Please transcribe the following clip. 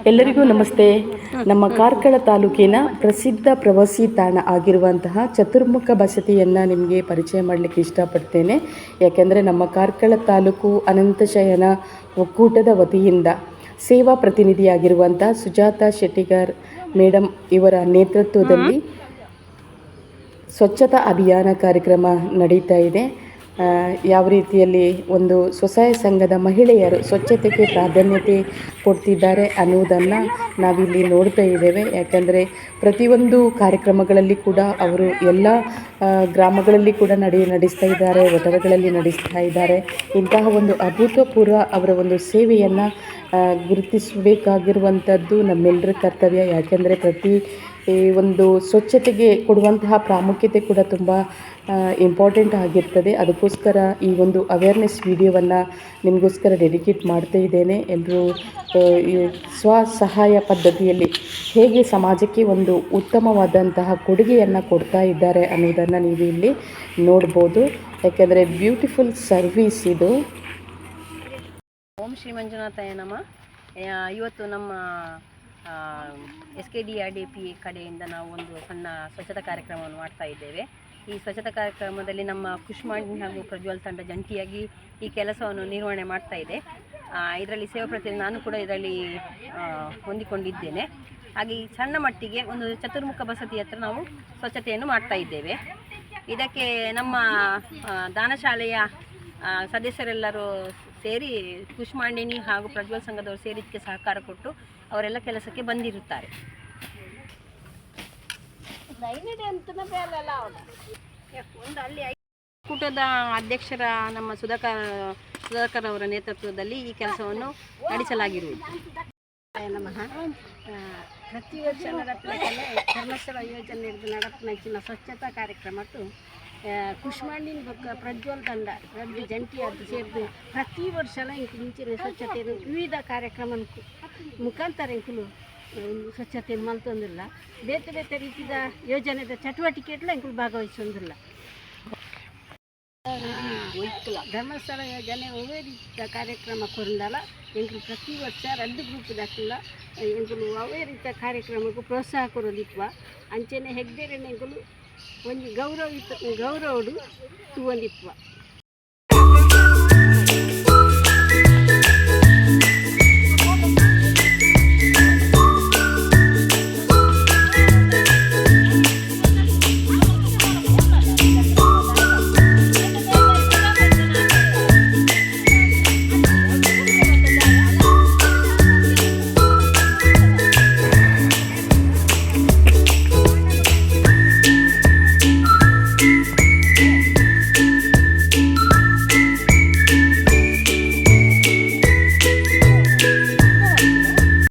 ಎಲ್ಲರಿಗೂ ನಮಸ್ತೆ. ನಮ್ಮ ಕಾರ್ಕಳ ತಾಲೂಕಿನ ಪ್ರಸಿದ್ಧ ಪ್ರವಾಸಿ ತಾಣ ಆಗಿರುವಂತಹ ಚತುರ್ಮುಖ ಬಸದಿಯನ್ನು ನಿಮಗೆ ಪರಿಚಯ ಮಾಡಲಿಕ್ಕೆ ಇಷ್ಟಪಡ್ತೇನೆ. ಯಾಕೆಂದರೆ ನಮ್ಮ ಕಾರ್ಕಳ ತಾಲೂಕು ಅನಂತಶಯನ ಒಕ್ಕೂಟದ ವತಿಯಿಂದ ಸೇವಾ ಪ್ರತಿನಿಧಿಯಾಗಿರುವಂಥ ಸುಜಾತಾ ಶೆಟ್ಟಿಗಾರ್ ಮೇಡಮ್ ಇವರ ನೇತೃತ್ವದಲ್ಲಿ ಸ್ವಚ್ಛತಾ ಅಭಿಯಾನ ಕಾರ್ಯಕ್ರಮ ನಡೀತಾ ಇದೆ. ಯಾವ ರೀತಿಯಲ್ಲಿ ಒಂದು ಸ್ವಸಹಾಯ ಸಂಘದ ಮಹಿಳೆಯರು ಸ್ವಚ್ಛತೆಗೆ ಪ್ರಾಧಾನ್ಯತೆ ಕೊಡ್ತಿದ್ದಾರೆ ಅನ್ನೋದನ್ನು ನಾವಿಲ್ಲಿ ನೋಡ್ತಾ ಇದ್ದೇವೆ. ಯಾಕಂದರೆ ಪ್ರತಿಯೊಂದು ಕಾರ್ಯಕ್ರಮಗಳಲ್ಲಿ ಕೂಡ ಅವರು ಎಲ್ಲ ಗ್ರಾಮಗಳಲ್ಲಿ ಕೂಡ ನಡೆಸ್ತಾ ಇದ್ದಾರೆ, ಒತ್ತಡಗಳಲ್ಲಿ ನಡೆಸ್ತಾ ಇದ್ದಾರೆ. ಇಂತಹ ಒಂದು ಅಭೂತಪೂರ್ವ ಅವರ ಒಂದು ಸೇವೆಯನ್ನು ಗುರುತಿಸಬೇಕಾಗಿರುವಂಥದ್ದು ನಮ್ಮೆಲ್ಲರ ಕರ್ತವ್ಯ. ಯಾಕೆಂದರೆ ಪ್ರತಿ ಒಂದು ಸ್ವಚ್ಛತೆಗೆ ಕೊಡುವಂತಹ ಪ್ರಾಮುಖ್ಯತೆ ಕೂಡ ತುಂಬ ಇಂಪಾರ್ಟೆಂಟ್ ಆಗಿರ್ತದೆ. ಅದಕ್ಕೋಸ್ಕರ ಈ ಒಂದು ಅವೇರ್ನೆಸ್ ವಿಡಿಯೋವನ್ನು ನಿಮಗೋಸ್ಕರ ಡೆಡಿಕೇಟ್ ಮಾಡ್ತಾ ಇದ್ದೇನೆ. ಎಲ್ಲರೂ ಸ್ವಸಹಾಯ ಪದ್ಧತಿಯಲ್ಲಿ ಹೇಗೆ ಸಮಾಜಕ್ಕೆ ಒಂದು ಉತ್ತಮವಾದಂತಹ ಕೊಡುಗೆಯನ್ನು ಕೊಡ್ತಾ ಇದ್ದಾರೆ ಅನ್ನೋದನ್ನು ನೀವು ಇಲ್ಲಿ ನೋಡ್ಬೋದು. ಯಾಕೆಂದರೆ ಬ್ಯೂಟಿಫುಲ್ ಸರ್ವೀಸ್ ಇದು. ಓಂ ಶ್ರೀ ಮಂಜುನಾಥಾಯ ನಮಃ. ಇವತ್ತು ನಮ್ಮ SKDRDP ಕಡೆಯಿಂದ ನಾವು ಒಂದು ಸಣ್ಣ ಸ್ವಚ್ಛತಾ ಕಾರ್ಯಕ್ರಮವನ್ನು ಮಾಡ್ತಾ ಇದ್ದೇವೆ. ಈ ಸ್ವಚ್ಛತಾ ಕಾರ್ಯಕ್ರಮದಲ್ಲಿ ನಮ್ಮ ಕುಷ್ಮಾಂಡಿ ಹಾಗೂ ಪ್ರಜ್ವಲ್ ತಂಡ ಜಂಟಿಯಾಗಿ ಈ ಕೆಲಸವನ್ನು ನಿರ್ವಹಣೆ ಮಾಡ್ತಾ ಇದೆ. ಇದರಲ್ಲಿ ಸೇವಾ ಪ್ರತಿನಿಧಿ ನಾನು ಕೂಡ ಇದರಲ್ಲಿ ಹೊಂದಿಕೊಂಡಿದ್ದೇನೆ. ಹಾಗೆ ಈ ಸಣ್ಣ ಮಟ್ಟಿಗೆ ಒಂದು ಚತುರ್ಮುಖ ಬಸದಿ ಹತ್ರ ನಾವು ಸ್ವಚ್ಛತೆಯನ್ನು ಮಾಡ್ತಾ ಇದ್ದೇವೆ. ಇದಕ್ಕೆ ನಮ್ಮ ದಾನಶಾಲೆಯ ಸದಸ್ಯರೆಲ್ಲರೂ ಸೇರಿ ಕುಷ್ಮಾಂಡಿನಿ ಹಾಗೂ ಪ್ರಜ್ವಲ್ ಸಂಘದವರು ಸೇರಿ ಇದಕ್ಕೆ ಸಹಕಾರ ಕೊಟ್ಟು ಅವರೆಲ್ಲ ಕೆಲಸಕ್ಕೆ ಬಂದಿರುತ್ತಾರೆ. ಒಂದು ಅಲ್ಲಿ ಒಕ್ಕೂಟದ ಅಧ್ಯಕ್ಷರ ನಮ್ಮ ಸುಧಾಕರ್ ಅವರ ನೇತೃತ್ವದಲ್ಲಿ ಈ ಕೆಲಸವನ್ನು ನಡೆಸಲಾಗಿರುವುದು. ನಮಃ. ಪ್ರತಿ ವರ್ಷ ನಡಪಲೆ ಧರ್ಮಸ್ಥಳ ಯೋಜನೆ ನಡಪನಚ್ಚಿನ ಸ್ವಚ್ಛತಾ ಕಾರ್ಯಕ್ರಮಕ್ಕೂ ಕುಷ್ಮಾಂಡಿನ ಬೊಕ್ಕ ಪ್ರಜ್ವಲ್ ತಂಡ ರದ್ದು ಜಂಟಿಯಾದ್ದು ಸೇರಿದು ಪ್ರತಿ ವರ್ಷ ಇಂಚಿನ ಸ್ವಚ್ಛತೆಯನ್ನು ವಿವಿಧ ಕಾರ್ಯಕ್ರಮ ಮುಖಾಂತರ ಇಂಕುಲು ಸ್ವಚ್ಛತೆಯನ್ನು ಮಲ್ತೊಂದಿಲ್ಲ. ಬೇತೆ ಬೇತೆ ರೀತಿಯ ಯೋಜನೆದ ಚಟುವಟಿಕೆಲ್ಲ ಇಂಕುಲು ಭಾಗವಹಿಸೊಂದಿಲ್ಲ. ಧರ್ಮಸ್ಥಳ ಯೋಜನೆ ಒವೇ ರೀತಿಯ ಕಾರ್ಯಕ್ರಮ ಕೊರಂದಲ್ಲ ಎಂಕುಲು ಪ್ರತಿ ವರ್ಷ ರದ್ದು ಗ್ರೂಪ್ ದಾಖಲ ಎಂಕುಲು ಅವೇ ರೀತಿಯ ಕಾರ್ಯಕ್ರಮಕ್ಕೂ ಪ್ರೋತ್ಸಾಹ ಕೊರೋದಿತ್ವ ಅಂಚೆನೆ ಹೆಗ್ದೇರಿನ ಎಂಕುಲು ಒಂದು ಗೌರವಡು ತೂವಂದಿತ್ವ.